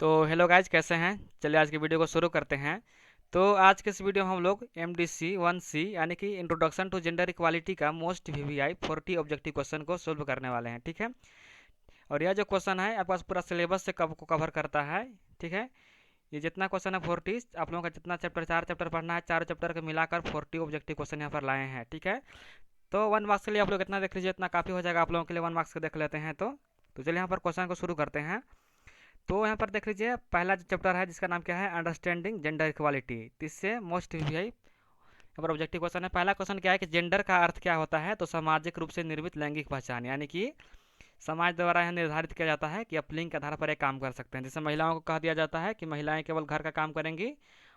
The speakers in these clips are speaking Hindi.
तो हेलो गाइज, कैसे हैं? चलिए आज की वीडियो को शुरू करते हैं। तो आज के इस वीडियो में हम लोग MDC 1C यानी कि इंट्रोडक्शन टू जेंडर इक्वालिटी का मोस्ट VVI 40 ऑब्जेक्टिव क्वेश्चन को सोल्व करने वाले हैं। ठीक है। और यह जो क्वेश्चन है आपके पास पूरा सिलेबस से कवर करता है। ठीक है। ये जितना क्वेश्चन है 40, आप लोगों का जितना चैप्टर 4 चैप्टर पढ़ना है, 4 चैप्टर को मिलाकर 40 ऑब्जेक्टिव क्वेश्चन यहाँ पर लाए हैं। ठीक है। तो 1 मार्क्स के लिए आप लोग इतना देख लीजिए, इतना काफ़ी हो जाएगा आप लोगों के लिए। 1 मार्क्स का देख लेते हैं। तो चलिए यहाँ पर क्वेश्चन को शुरू करते हैं। तो यहाँ पर देख लीजिए, पहला जो चैप्टर है जिसका नाम क्या है, अंडरस्टैंडिंग जेंडर इक्वालिटी। इससे मोस्ट वीवीआई यहाँ पर ऑब्जेक्टिव क्वेश्चन है। पहला क्वेश्चन क्या है कि जेंडर का अर्थ क्या होता है? तो सामाजिक रूप से निर्मित लैंगिक पहचान, यानी कि समाज द्वारा यह निर्धारित किया जाता है कि आप लिंग के आधार पर एक काम कर सकते हैं। जैसे महिलाओं को कह दिया जाता है कि महिलाएं केवल घर का काम करेंगी,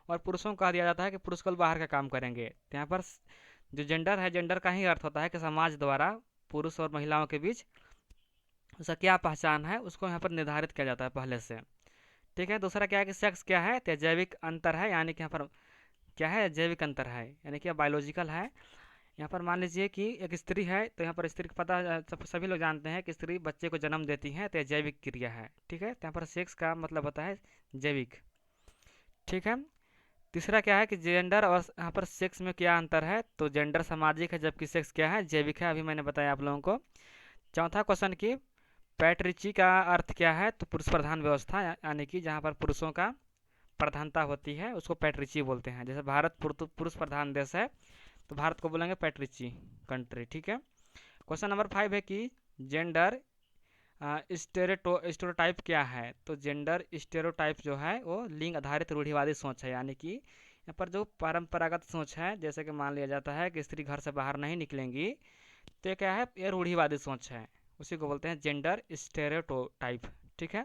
और पुरुषों को कह दिया जाता है कि पुरुष केवल बाहर का काम करेंगे। तो यहाँ पर जो जेंडर है, जेंडर का ही अर्थ होता है कि समाज द्वारा पुरुष और महिलाओं के बीच उसका क्या पहचान है, उसको यहाँ पर निर्धारित किया जाता है पहले से। ठीक है। दूसरा क्या है कि सेक्स क्या है? तो जैविक अंतर है, यानी कि यहाँ पर क्या है, जैविक अंतर है, यानी कि बायोलॉजिकल है। यहाँ पर मान लीजिए कि एक स्त्री है, तो यहाँ पर स्त्री को पता सभी लोग जानते हैं कि स्त्री बच्चे को जन्म देती है, तो यह जैविक क्रिया है। ठीक है। तो यहाँ पर सेक्स का मतलब होता है जैविक। ठीक है। तीसरा क्या है कि जेंडर और यहाँ पर सेक्स में क्या अंतर है? तो जेंडर सामाजिक है, जबकि सेक्स क्या है, जैविक है। अभी मैंने बताया आप लोगों को। चौथा क्वेश्चन की पैट्रिची का अर्थ क्या है? तो पुरुष प्रधान व्यवस्था, यानी कि जहाँ पर पुरुषों का प्रधानता होती है उसको पैट्रिची बोलते हैं। जैसे भारत पुरुष प्रधान देश है, तो भारत को बोलेंगे पैट्रिची कंट्री। ठीक है। क्वेश्चन नंबर 5 है कि जेंडर स्टेरोटाइप क्या है? तो जेंडर स्टेरोटाइप जो है वो लिंग आधारित रूढ़िवादी सोच है, यानी कि यहाँ पर जो परंपरागत सोच है, जैसे कि मान लिया जाता है कि स्त्री घर से बाहर नहीं निकलेंगी, तो ये क्या है, ये रूढ़िवादी सोच है। उसी को बोलते हैं जेंडर स्टेरियोटाइप। ठीक है।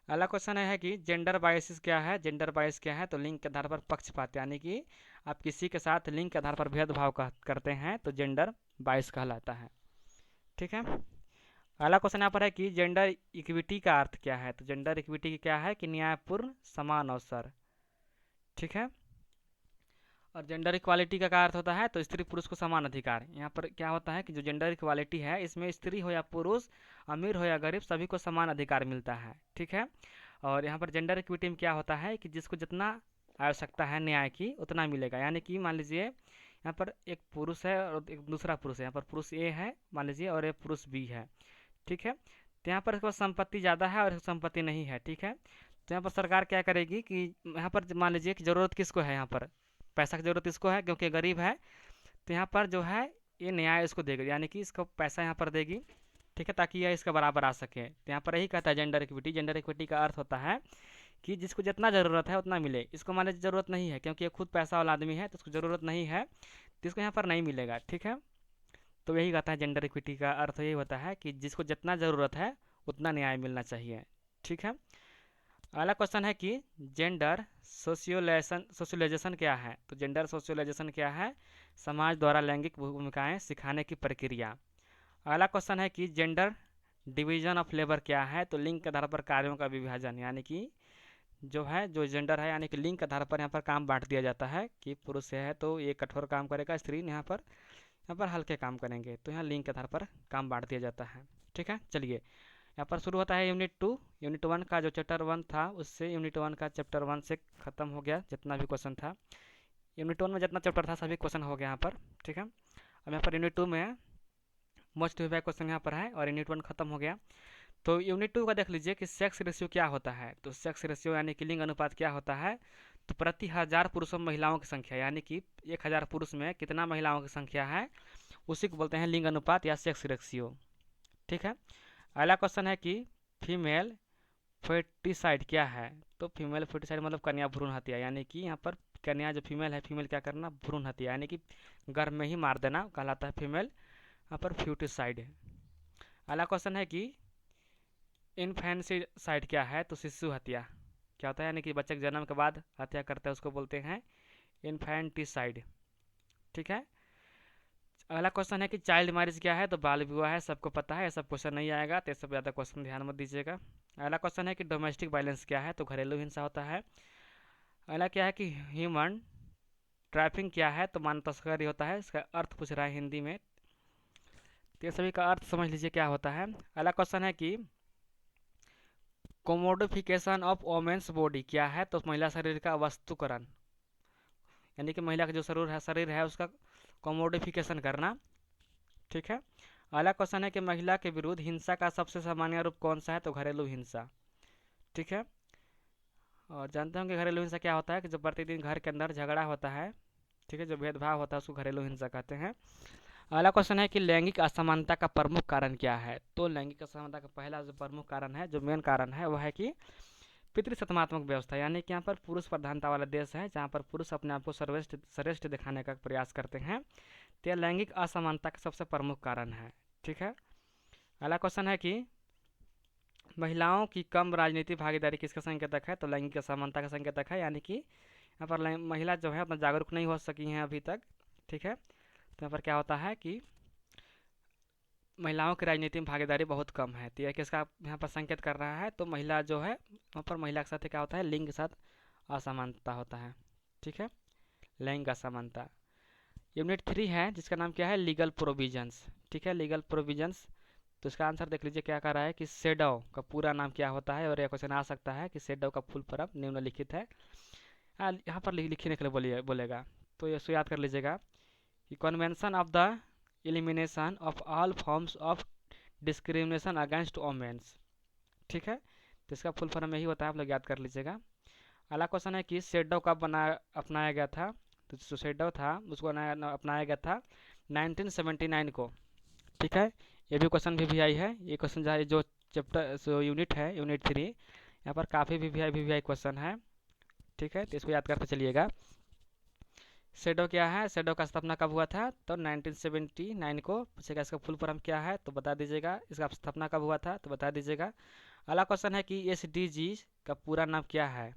अगला क्वेश्चन है कि जेंडर बायसिस क्या है? जेंडर बायस क्या है? तो लिंग के आधार पर पक्षपात, यानी कि आप किसी के साथ लिंग के आधार पर भेदभाव करते हैं, तो जेंडर बायस कहलाता है। ठीक है। अगला क्वेश्चन यहाँ पर है कि जेंडर इक्विटी का अर्थ क्या है? तो जेंडर इक्विटी क्या है कि न्यायपूर्ण समान अवसर। ठीक है। और जेंडर इक्वालिटी का क्या अर्थ होता है? तो स्त्री पुरुष को समान अधिकार। यहाँ पर क्या होता है कि जो जेंडर इक्वालिटी है, इसमें स्त्री हो या पुरुष, अमीर हो या गरीब, सभी को समान अधिकार मिलता है। ठीक है। और यहाँ पर जेंडर इक्विटी में क्या होता है कि जिसको जितना आवश्यकता है न्याय की उतना मिलेगा। यानी कि मान लीजिए यहाँ पर एक पुरुष है और एक दूसरा पुरुष है, यहाँ पर पुरुष ए है मान लीजिए और एक पुरुष बी है। ठीक है। तो यहाँ पर इसके पास संपत्ति ज़्यादा है और संपत्ति नहीं है। ठीक है। तो यहाँ पर सरकार क्या करेगी कि यहाँ पर मान लीजिए कि ज़रूरत किसको है, यहाँ पर पैसा की ज़रूरत इसको है क्योंकि गरीब है, तो यहाँ पर जो है ये न्याय इसको देगी, यानी कि इसको पैसा यहाँ पर देगी। ठीक है। ताकि यह इसका बराबर आ सके। तो यहाँ पर यही कहता है जेंडर इक्विटी। जेंडर इक्विटी का अर्थ होता है कि जिसको जितना ज़रूरत है उतना मिले। इसको मान लीजिए ज़रूरत नहीं है क्योंकि ये खुद पैसा वाला आदमी है, तो उसको ज़रूरत नहीं है, तो इसको यहाँ पर नहीं मिलेगा। ठीक है। तो यही कहता है जेंडर इक्विटी का अर्थ यही होता है कि जिसको जितना ज़रूरत है उतना न्याय मिलना चाहिए। ठीक है। अगला क्वेश्चन है कि जेंडर सोशलाइजेशन क्या है? तो जेंडर सोशलाइजेशन क्या है? समाज द्वारा लैंगिक भूमिकाएं सिखाने की प्रक्रिया। अगला क्वेश्चन है कि जेंडर डिवीजन ऑफ लेबर क्या है? तो लिंग के आधार पर कार्यों का विभाजन, यानी कि जो है जो जेंडर है, यानी कि लिंग के आधार पर यहाँ पर काम बांट दिया जाता है कि पुरुष है तो ये कठोर काम करेगा, स्त्री यहाँ पर हल्के काम करेंगे। तो यहाँ लिंग के आधार पर काम बांट दिया जाता है। ठीक है। चलिए यहाँ पर शुरू होता है यूनिट 2। यूनिट 1 का जो चैप्टर 1 था उससे यूनिट 1 का चैप्टर 1 से ख़त्म हो गया जितना भी क्वेश्चन था। यूनिट 1 में जितना चैप्टर था सभी क्वेश्चन हो गया यहाँ पर। ठीक है। अब यहाँ पर यूनिट 2 में मोस्ट विभाग क्वेश्चन यहाँ पर है और यूनिट 1 खत्म हो गया। तो यूनिट 2 का देख लीजिए कि सेक्स रेशियो क्या होता है? तो सेक्स रेशियो यानी कि लिंग अनुपात क्या होता है? तो प्रति 1000 पुरुषों में महिलाओं की संख्या, यानी कि 1000 पुरुष में कितना महिलाओं की संख्या है, उसी को बोलते हैं लिंग अनुपात या सेक्स रेशियो। ठीक है। अगला क्वेश्चन है कि फीमेल फर्टिसाइड क्या है? तो फीमेल फर्टिसाइड मतलब कन्या भ्रूण हत्या, यानी कि यहाँ पर कन्या जो फीमेल है, फीमेल क्या करना, भ्रूण हत्या, यानी कि गर्भ में ही मार देना कहलाता है फीमेल यहाँ पर फ्यूटिसाइड है। अगला क्वेश्चन है कि इन्फेंटिसाइड क्या है? तो शिशु हत्या क्या होता है, यानी कि बच्चे के जन्म के बाद हत्या करते हैं उसको बोलते हैं इन्फेंटिसाइड। ठीक है। अगला क्वेश्चन है कि चाइल्ड मैरिज क्या है? तो बाल विवाह है, सबको पता है, ये सब क्वेश्चन नहीं आएगा, तो ये सब ज़्यादा क्वेश्चन ध्यान मत दीजिएगा। अगला क्वेश्चन है कि डोमेस्टिक वायलेंस क्या है? तो घरेलू हिंसा होता है। अगला क्या है कि ह्यूमन ट्रैफिंग क्या है? तो मानव तस्करी होता है, इसका अर्थ पूछ रहा है हिंदी में, तो ये सभी का अर्थ समझ लीजिए क्या होता है। अगला क्वेश्चन है कि कोमोडिफिकेशन ऑफ वोमेन्स बॉडी क्या है? तो महिला शरीर का वस्तुकरण, यानी कि महिला का जो शरीर है उसका कोमोडिफिकेशन करना। ठीक है। अगला क्वेश्चन है कि महिला के विरुद्ध हिंसा का सबसे सामान्य रूप कौन सा है? तो घरेलू हिंसा। ठीक है। और जानते होंगे घरेलू हिंसा क्या होता है कि जो प्रतिदिन घर के अंदर झगड़ा होता है, ठीक है, जो भेदभाव होता है उसको घरेलू हिंसा कहते हैं। अगला क्वेश्चन है कि लैंगिक असमानता का प्रमुख कारण क्या है? तो लैंगिक असमानता का पहला जो प्रमुख कारण है, जो मेन कारण है, वह है कि पितृसत्तात्मक व्यवस्था, यानी कि यहाँ पर पुरुष प्रधानता वाला देश है जहाँ पर पुरुष अपने आप को श्रेष्ठ दिखाने का प्रयास करते हैं। तो यह लैंगिक असमानता का सबसे प्रमुख कारण है। ठीक है। अगला क्वेश्चन है कि महिलाओं की कम राजनीतिक भागीदारी किसका संकेतक है? तो लैंगिक असमानता का संकेतक है, यानी कि यहाँ पर महिला जो है उतना जागरूक नहीं हो सकी हैं अभी तक। ठीक है। तो यहाँ पर क्या होता है कि महिलाओं की राजनीति में भागीदारी बहुत कम है। तो यह किसका यहाँ पर संकेत कर रहा है? तो महिला जो है वहाँ पर महिला के साथ क्या होता है? लिंग के साथ असमानता होता है। ठीक है, लैंगिक असमानता। यूनिट 3 है जिसका नाम क्या है? Legal provisions. ठीक है, लीगल प्रोविजंस। तो इसका आंसर देख लीजिए क्या कर रहा है कि सेडो का पूरा नाम क्या होता है, और यह क्वेश्चन आ सकता है कि सेडो का फुल फॉर्म निम्नलिखित है। यहाँ पर लिखने के लिए बोलेगा, तो ये याद कर लीजिएगा कि convention of the elimination of all forms of discrimination against women's. ठीक है, तो इसका फुल फॉर्म यही होता है, आप लोग याद कर लीजिएगा। अगला क्वेश्चन है कि सेडो कब अपनाया गया था? तो जो सेडो था उसको अपनाया गया था 1979 को। ठीक है, ये भी क्वेश्चन भी आई है। ये क्वेश्चन जो चैप्टर यूनिट है, यूनिट 3, यहाँ पर काफ़ी भी क्वेश्चन है। ठीक है, तो इसको याद करते चलिएगा। सेडो क्या है? सेडो का स्थापना कब हुआ था? तो 1979 को। पूछेगा इसका फुल फॉर्म क्या है तो बता दीजिएगा। इसका स्थापना कब हुआ था तो बता दीजिएगा। अगला क्वेश्चन है कि SDG का पूरा नाम क्या है?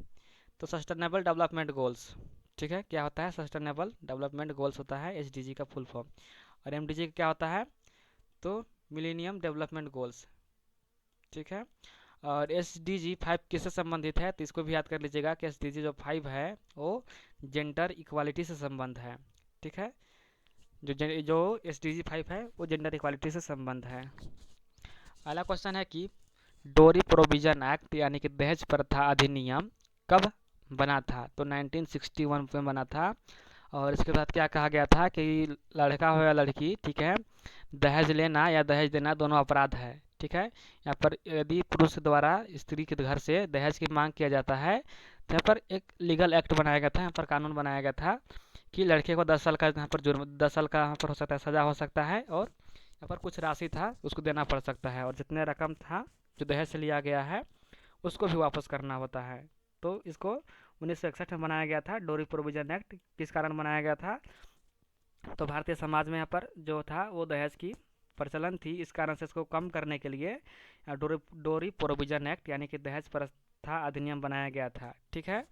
तो सस्टेनेबल डेवलपमेंट गोल्स। ठीक है, क्या होता है? सस्टेनेबल डेवलपमेंट गोल्स होता है SDG का फुल फॉर्म। और MDG का क्या होता है? तो मिलेनियम डेवलपमेंट गोल्स। ठीक है, और SDG 5 किससे संबंधित है? तो इसको भी याद कर लीजिएगा कि SDG जो 5 है वो जेंडर इक्वालिटी से संबंध है। ठीक है, जो SDG 5 है वो जेंडर इक्वालिटी से संबंध है। अगला क्वेश्चन है कि डोरी प्रोविजन एक्ट यानी कि दहेज प्रथा अधिनियम कब बना था? तो 1961 में बना था। और इसके बाद क्या कहा गया था कि लड़का हो या लड़की, ठीक है, दहेज लेना या दहेज देना दोनों अपराध है। ठीक है, यहाँ पर यदि पुरुष द्वारा स्त्री के घर से दहेज की मांग किया जाता है तो यहाँ पर एक लीगल एक्ट बनाया गया था, यहाँ पर कानून बनाया गया था कि लड़के को 10 साल का यहाँ पर जुर्म 10 साल का यहाँ पर हो सकता है, सज़ा हो सकता है, और यहाँ पर कुछ राशि था उसको देना पड़ सकता है, और जितने रकम था जो दहेज से लिया गया है उसको भी वापस करना होता है। तो इसको 1961 में बनाया गया था, डोरी प्रोविजन एक्ट। किस कारण बनाया गया था? तो भारतीय समाज में यहाँ पर जो था वो दहेज की प्रचलन थी, इस कारण से इसको कम करने के लिए डोरी प्रोविजन एक्ट यानी कि दहेज प्रथा अधिनियम बनाया गया था। ठीक है,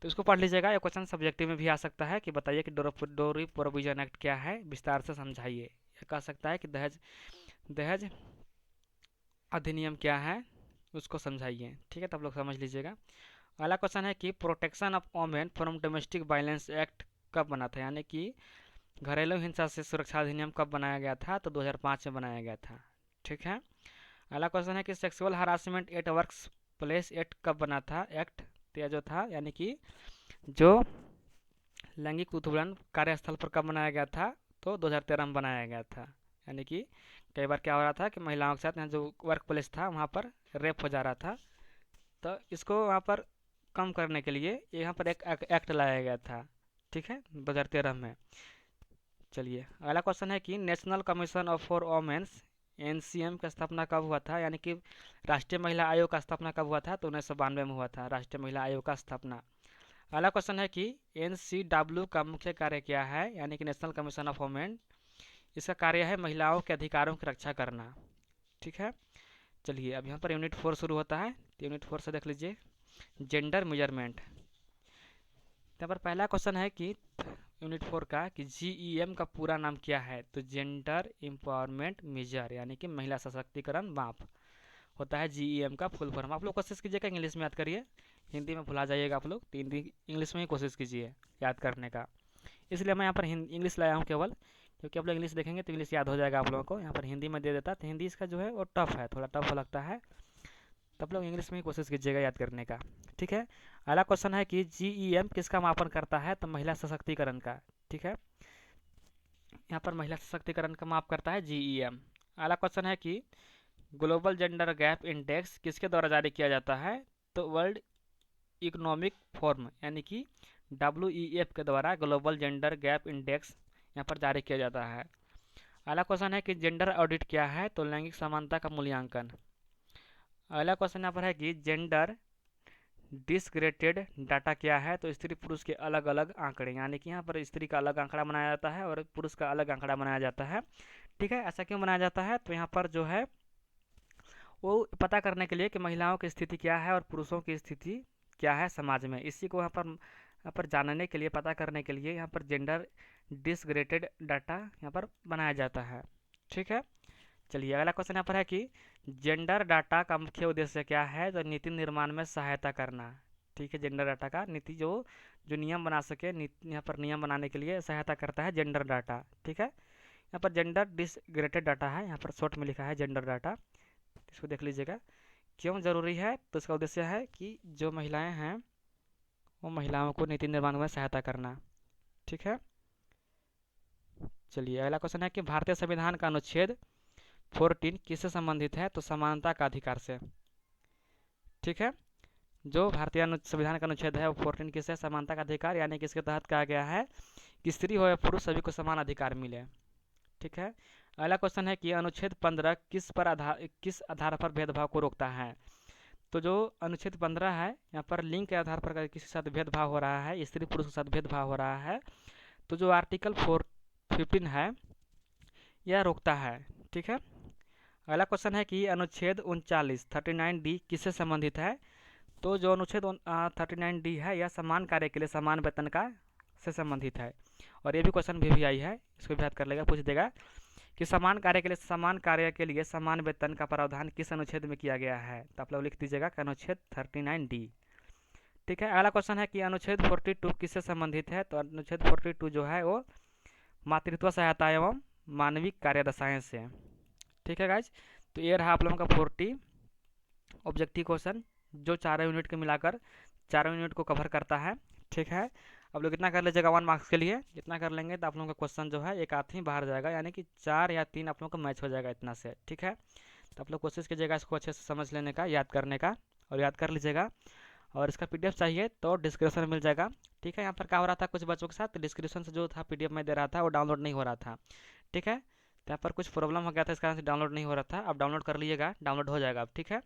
तो इसको पढ़ लीजिएगा। ये क्वेश्चन सब्जेक्टिव में भी आ सकता है कि बताइए कि डोरी प्रोविजन एक्ट क्या है, विस्तार से समझाइए। यह कह सकता है कि दहेज अधिनियम क्या है उसको समझाइए। ठीक है, तो आप लोग समझ लीजिएगा। अगला क्वेश्चन है कि protection of women from domestic violence act कब बना था, यानी कि घरेलू हिंसा से सुरक्षा अधिनियम कब बनाया गया था? तो 2005 में बनाया गया था। ठीक है, अगला क्वेश्चन है कि sexual harassment eight works place act कब बना था? एक्ट तो जो था यानी कि जो लैंगिक उत्पीड़न कार्यस्थल पर कब बनाया गया था? तो 2013 में बनाया गया था। यानी कि कई बार क्या हो रहा था कि महिलाओं के साथ यहाँ जो वर्क प्लेस था वहाँ पर रेप हो जा रहा था, तो इसको वहाँ पर कम करने के लिए यहाँ पर एक एक्ट लाया गया था। ठीक है, 2013 में। चलिए, अगला क्वेश्चन है कि national commission of for women's NCM का स्थापना कब हुआ था, यानी कि राष्ट्रीय महिला आयोग का स्थापना कब हुआ था? तो 1992 में हुआ था राष्ट्रीय महिला आयोग का स्थापना। अगला क्वेश्चन है कि NCW का मुख्य कार्य क्या है, यानी कि नेशनल कमीशन ऑफ वोमेन, इसका कार्य है महिलाओं के अधिकारों की रक्षा करना। ठीक है, चलिए अब यहाँ पर यूनिट 4 शुरू होता है, तो यूनिट 4 से देख लीजिए जेंडर मेजरमेंट। यहाँ पर पहला क्वेश्चन है कि यूनिट 4 का कि GEM का पूरा नाम क्या है? तो जेंडर एम्पावरमेंट मेजर यानी कि महिला सशक्तिकरण माप होता है GEM का फुल फॉर्म। आप लोग कोशिश कीजिएगा इंग्लिश में याद करिए, हिंदी में भुला जाइएगा आप लोग, तो हिंदी इंग्लिश में ही कोशिश कीजिए याद करने का। इसलिए मैं यहाँ पर इंग्लिश लाया हूँ केवल, क्योंकि आप लोग इंग्लिश देखेंगे तो इंग्लिश याद हो जाएगा आप लोगों को। यहाँ पर हिंदी में दे देता तो हिंदी इसका जो है वो टफ है, थोड़ा टफ लगता है, तो आप लोग इंग्लिश में ही कोशिश कीजिएगा याद करने का। ठीक है। अगला क्वेश्चन है कि GEM किसका मापन करता है, तो महिला सशक्तिकरण का। ठीक है, यहाँ पर महिला सशक्तिकरण का माप करता है GEM। अगला क्वेश्चन है कि ग्लोबल जेंडर गैप इंडेक्स किसके द्वारा जारी किया जाता है, तो वर्ल्ड इकोनॉमिक फोरम यानी कि WEF के द्वारा ग्लोबल जेंडर गैप इंडेक्स यहाँ पर जारी किया जाता है। अगला क्वेश्चन है कि जेंडर ऑडिट क्या है, तो लैंगिक समानता का मूल्यांकन। अगला क्वेश्चन यहाँ पर है कि जेंडर डिसग्रेटेड डाटा क्या है, तो स्त्री पुरुष के अलग अलग आंकड़े, यानी कि यहाँ पर स्त्री का अलग आंकड़ा बनाया जाता है और पुरुष का अलग आंकड़ा बनाया जाता है। ठीक है, ऐसा क्यों बनाया जाता है, तो यहाँ पर जो है वो पता करने के लिए कि महिलाओं की स्थिति क्या है और पुरुषों की स्थिति क्या है समाज में, इसी को यहाँ पर जानने के लिए, पता करने के लिए यहाँ पर जेंडर डिसग्रेटेड डाटा यहाँ पर बनाया जाता है। ठीक है, चलिए अगला क्वेश्चन यहाँ पर है कि जेंडर डाटा का मुख्य उद्देश्य क्या है, तो नीति निर्माण में सहायता करना। ठीक है, जेंडर डाटा का नीति जो जो नियम बना सके, यहाँ पर नियम बनाने के लिए सहायता करता है जेंडर डाटा। ठीक है, यहाँ पर जेंडर डिसग्रेटेड डाटा है, यहाँ पर शॉर्ट में लिखा है जेंडर डाटा, इसको देख लीजिएगा। क्यों ज़रूरी है, तो इसका उद्देश्य है कि जो महिलाएं हैं वो महिलाओं को नीति निर्माण में सहायता करना। ठीक है, चलिए अगला क्वेश्चन है कि भारतीय संविधान का अनुच्छेद 14 किससे संबंधित है, तो समानता का अधिकार से। ठीक है, जो भारतीय संविधान का अनुच्छेद है वो 14 किससे, समानता का अधिकार, यानी कि इसके तहत कहा गया है कि स्त्री हो या पुरुष सभी को समान अधिकार मिले। ठीक है, अगला क्वेश्चन है कि अनुच्छेद 15 किस आधार पर भेदभाव को रोकता है, तो जो अनुच्छेद 15 है यहाँ पर लिंग के आधार पर किसी के साथ भेदभाव हो रहा है, स्त्री पुरुष के साथ भेदभाव हो रहा है, तो जो आर्टिकल 415 है यह रोकता है। ठीक है, अगला क्वेश्चन है कि अनुच्छेद 39 किससे संबंधित है, तो जो अनुच्छेद 39D है यह समान कार्य के लिए समान वेतन का से संबंधित है। और ये भी क्वेश्चन भी आई है, इसको भी याद कर लेगा, पूछ देगा कि समान कार्य के लिए समान वेतन का प्रावधान किस अनुच्छेद में किया गया है, तो आप लोग लिख दीजिएगा कि अनुच्छेद 39D। ठीक है, अगला क्वेश्चन है कि अनुच्छेद 42 किससे संबंधित है, तो अनुच्छेद 42 जो है वो मातृत्व सहायता एवं मानविक कार्यदशाएं से। ठीक है गाइज, तो ये रहा आप लोगों का 40 ऑब्जेक्टिव क्वेश्चन, जो चारों यूनिट के मिलाकर चारों यूनिट को कवर करता है। ठीक है, आप लोग इतना कर लीजिएगा 1 मार्क्स के लिए, इतना कर लेंगे तो आप लोगों का क्वेश्चन जो है एक आध ही बाहर जाएगा, यानी कि 4 या 3 आप लोगों का मैच हो जाएगा इतना से। ठीक है, तो आप लोग कोशिश कीजिएगा इसको अच्छे से समझ लेने का, याद करने का, और याद कर लीजिएगा। और इसका PDF चाहिए तो डिस्क्रिप्शन में मिल जाएगा। ठीक है, यहाँ पर क्या हो रहा था कुछ बच्चों के साथ, डिस्क्रिप्शन से जो था PDF में दे रहा था वो डाउनलोड नहीं हो रहा था। ठीक है, तो यहाँ पर कुछ प्रॉब्लम हो गया था, इस कारण से डाउनलोड नहीं हो रहा था। अब डाउनलोड कर लीजिएगा, डाउनलोड हो जाएगा अब। ठीक है,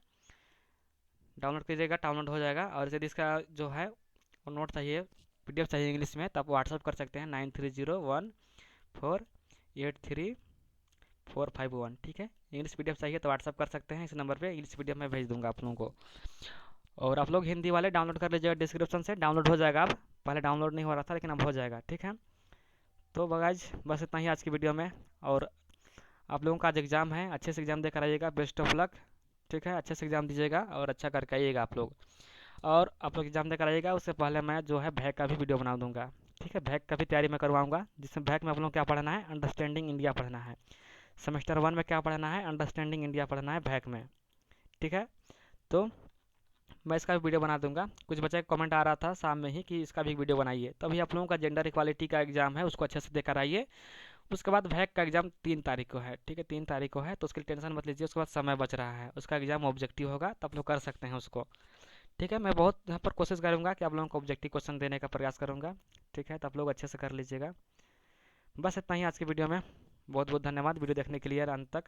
डाउनलोड कीजिएगा, डाउनलोड हो जाएगा। और यदि इसका जो है वो नोट चाहिए, PDF चाहिए इंग्लिश में, तो आप व्हाट्सअप कर सकते हैं 9301483451। ठीक है, इंग्लिश PDF चाहिए तो व्हाट्सअप कर सकते हैं इस नंबर पे, इंग्लिश PDF में भेज दूंगा आप लोगों को। और आप लोग हिंदी वाले डाउनलोड कर लीजिएगा, डिस्क्रिप्शन से डाउनलोड हो जाएगा। अब पहले डाउनलोड नहीं हो रहा था लेकिन अब हो जाएगा। ठीक है, तो गाइस बस इतना ही आज की वीडियो में। और आप लोगों का आज एग्ज़ाम है, अच्छे से एग्ज़ाम देकर आइएगा, बेस्ट ऑफ लक। ठीक है, अच्छे से एग्ज़ाम दीजिएगा और अच्छा करके आइएगा आप लोग। और आप लोग एग्ज़ाम देकर आइएगा, उससे पहले मैं जो है भैक का भी वीडियो बना दूंगा। ठीक है, भैक का भी तैयारी मैं करवाऊंगा, जिसमें भैक में आप लोग क्या पढ़ना है, अंडरस्टैंडिंग इंडिया पढ़ना है। सेमेस्टर 1 में क्या पढ़ना है, अंडरस्टैंडिंग इंडिया पढ़ना है भैक में। ठीक है, तो मैं इसका भी वीडियो बना दूंगा। कुछ बच्चे का कमेंट आ रहा था शाम में ही कि इसका भी वीडियो बनाइए, तो अभी आप लोगों का जेंडर इक्वालिटी का एग्ज़ाम है, उसको अच्छे से देकर आइए। उसके बाद भैक का एग्ज़ाम 3 तारीख को है। ठीक है, 3 तारीख को है, तो उसके लिए टेंशन मत लीजिए, उसके बाद समय बच रहा है, उसका एग्ज़ाम ऑब्जेक्टिव होगा, तो आप लोग कर सकते हैं उसको। ठीक है, मैं बहुत यहाँ पर कोशिश करूँगा कि आप लोगों को ऑब्जेक्टिव क्वेश्चन देने का प्रयास करूँगा। ठीक है, तो आप लोग अच्छे से कर लीजिएगा। बस इतना ही आज की वीडियो में। बहुत बहुत धन्यवाद वीडियो देखने के लिए अंत तक।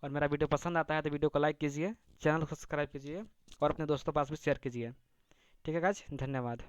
और मेरा वीडियो पसंद आता है तो वीडियो को लाइक कीजिए, चैनल को सब्सक्राइब कीजिए और अपने दोस्तों के पास भी शेयर कीजिए। ठीक है गाइस, धन्यवाद।